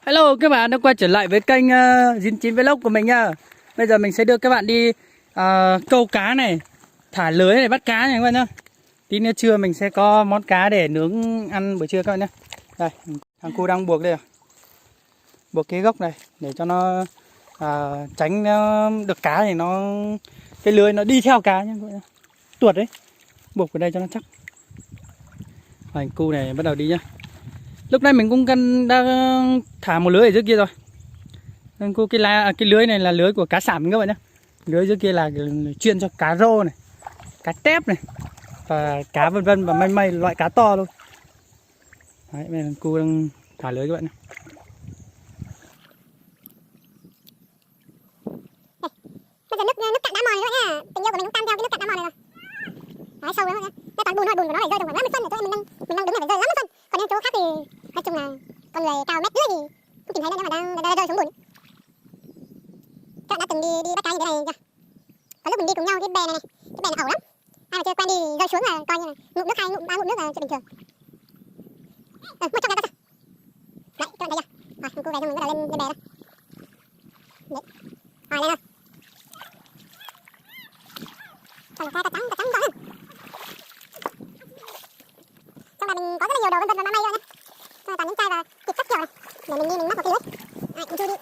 Hello các bạn đã quay trở lại với kênh 99 Vlog của mình nha. Bây giờ mình sẽ đưa các bạn đi câu cá này, thả lưới để bắt cá này các bạn nhá. Tí nữa trưa mình sẽ có món cá để nướng ăn buổi trưa các bạn nhá. Đây, thằng cu đang buộc đây à. Buộc cái gốc này để cho nó tránh được cá thì cái lưới nó đi theo cá nhá các bạn nhá. Tuột đấy. Buộc vào đây cho nó chắc. Thằng cu này bắt đầu đi nhá. Lúc này mình cũng đang thả một lưới ở dưới kia rồi. Cái lưới này là lưới của cá sảm các bạn nhé. Lưới dưới kia là chuyên cho cá rô này, cá tép này và cá vân vân và mây loại cá to luôn. Đấy, bây giờ cô đang thả lưới các bạn nhé. Bây giờ nước cạn đá mòn rồi các bạn nhá. Tình yêu của mình cũng tan theo cái nước cạn đá mòn này rồi. Đấy, sâu lắm nhá. Nó toàn bùn thôi, bùn của nó để rơi tầm khoảng 50 phân rồi. Mình đang đứng này phải rơi 50 phân. Còn những chỗ khác thì nói chung là con người cao mét rưỡi thì cũng tìm thấy nó mà đang rơi xuống bùn. Các bạn đã từng đi bắt cá như thế này chưa? Có lúc mình đi cùng nhau cái bè này, cái bè này ẩu lắm. Ai mà chơi quen đi rơi xuống là coi như là ngụm nước 2 ngụm 3 ngụm nước là chuyện bình thường. Một trong đây ta. Đấy, các bạn thấy chưa? Rồi, cô về xong mình bắt đầu lên bè đó. Đấy. Rồi lên rồi. Còn cá trắng to hơn. Trong này mình có rất là nhiều đồ vân vân và mây rồi nhé. Toàn những chai và thịt các kiểu này. Để mình đi mình mắc một tí đấy. Mình chui đi.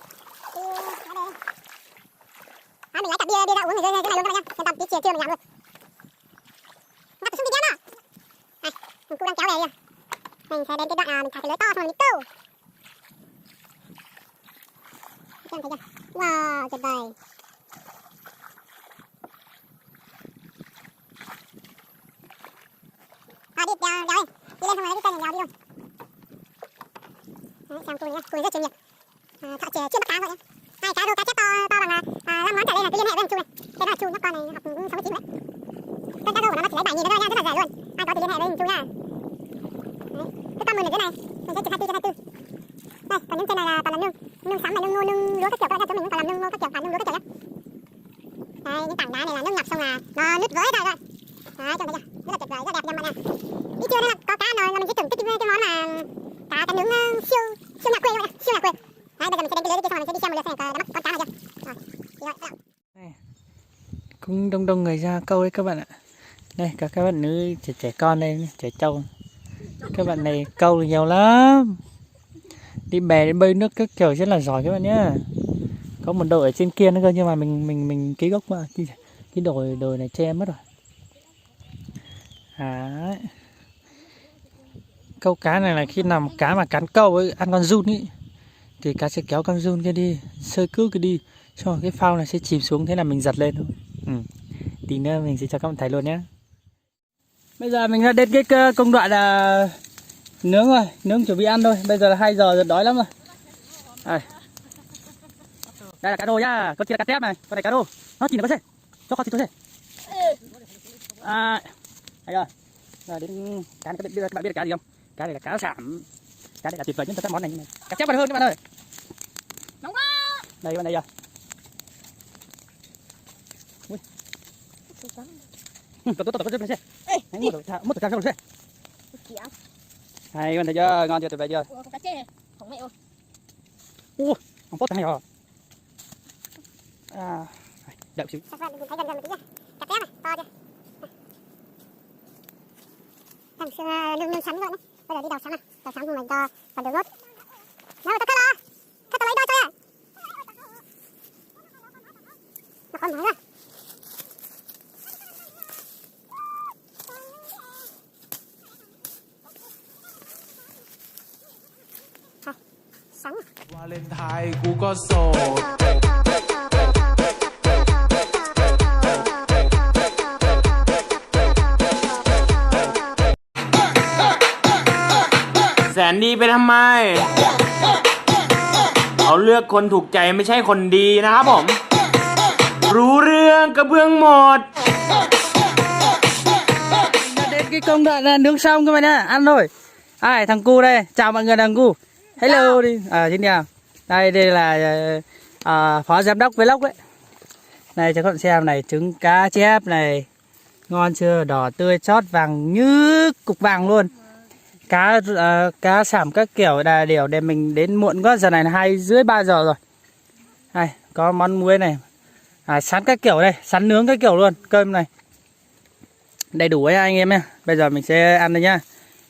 Mình lấy cặp bia ra uống rồi rơi cái này luôn các bạn nha. Xem tầm tí chiều mình làm luôn. Ngập xuống đi đéo đó. Này, mình cũng đang kéo về kìa. Mình sẽ đến cái đoạn mình thả cái lưới to xong rồi mình câu. Các bạn thấy chưa? Wow, tuyệt vời. Đi đèo đi. Đi lên xong rồi lấy cái cây này đèo đi luôn. Đấy, xem tôi nhá, tôi rất chuyên nghiệp. Thợ chuyên bắt cá vậy nhá. Hai cá rô cá chép to bằng 5 ngón trở lên là cứ liên hệ với thằng Chu này. Cái đó là Chu nó con này học 69 đấy. Con cá rô của nó chỉ lấy 7.000 thôi nha, rất là rẻ luôn. Ai có thì liên hệ với thằng Chu nha. Đấy, cái con mồi ở dưới này mình sẽ trực 24/24. Đây, còn những trên này là toàn là nương sắn này, nương ngô, nương lúa các kiểu các bạn nhá, chúng mình cũng toàn làm nương ngô các kiểu, toàn nương lúa các kiểu nhá. Đây, những tảng đá này là nước ngập xong là nó nứt vỡ ra rồi. Đấy, trông thấy chưa? Rất là tuyệt vời, rất đẹp nha mọi người. Đi trưa nên là có cá rồi là mình chỉ tưởng cái món là cá nướng siêu nhà quê các bạn ạ, siêu nhà quê. Đấy, bây giờ mình sẽ đến cái lưới kia xong rồi mình sẽ đi xem một lượt xem đã bắt con cá nào chưa. Rồi, Cũng đông người ra câu đấy các bạn ạ. Đây các bạn nữ trẻ con đây, trẻ trâu. Các bạn này câu nhiều lắm. Đi bè đi bơi nước các kiểu rất là giỏi các bạn nhá. Có một đội ở trên kia nữa cơ nhưng mà mình cái gốc mà cái đồi này che mất rồi. Đấy. Câu cá này là khi nào cá mà cắn câu ấy, ăn con giun ấy thì cá sẽ kéo con giun kia đi, sơi cứu cái đi, xong rồi cái phao này sẽ chìm xuống, thế là mình giật lên thôi. Tí nữa mình sẽ cho các bạn thấy luôn nhé. Bây giờ mình đã đến cái công đoạn là nướng rồi, nướng chuẩn bị ăn thôi. Bây giờ là 2 giờ rồi, đói lắm rồi. Đây là cá rô nhá, con kia là cá tép này, con này cá rô. Nó chỉ là con xe, cho con thịt thôi. Đây rồi. Rồi đến cá này, các bạn biết là cá gì không? Cá này là cá sảm. Cá này là tuyệt vời nhất các món này. Cá chép còn hơn các bạn ơi. Nóng quá. Đây các bạn đây rồi. Ui. Tốt có rất là xe. Mất cả con xe. Hay các bạn thấy chưa? Ngon chưa, tuyệt vời chưa? cá chê này, không mẹ ơi. Không tốt hay rồi. Đợi xíu. Các bạn thấy gần một tí nha. Cá tép này, to chưa? Thằng xưa nương sắn luôn đấy. Bây giờ đi đào sắn này, đào sắn của mình to còn đường nốt. Nào tao cất lấy đôi thôi à. Nó còn nữa. Sắn. Valentine กูก็โสดแสนดีไปทำไมเขาเลือกคนถูกใจไม่ใช่คนดีนะครับผมรู้เรื่องกระเบื้องหมด Đến cái công đoạn là nướng xong các bạn nhá, ăn thôi. Thằng cu đây, chào mọi người thằng cu. Hello đi, xin chào. Đây là phó giám đốc vlog đấy. Này cho các bạn xem này, trứng cá chép này, ngon chưa, đỏ tươi chót vàng như cục vàng luôn. cá sảm các kiểu là đều để mình đến muộn quá, giờ này là 2:30 giờ rồi. Đây có món muối này, sắn các kiểu đây, sắn nướng các kiểu luôn, cơm này đầy đủ ấy anh em nha. Bây giờ mình sẽ ăn đây nhá.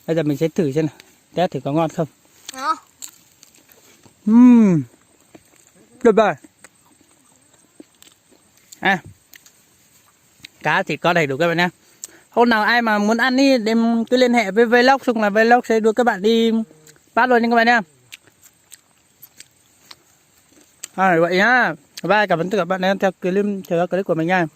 Bây giờ mình sẽ thử xem nào, test thử có ngon không. Tuyệt vời. Cá thì có đầy đủ các bạn nhé. Hôm nào ai mà muốn ăn đi đem cứ liên hệ với Vlog, xong là Vlog sẽ đưa các bạn đi bắt luôn nha các bạn nhé. Vậy nhá. Bye, cảm ơn tất cả các bạn đã theo clip của mình nha.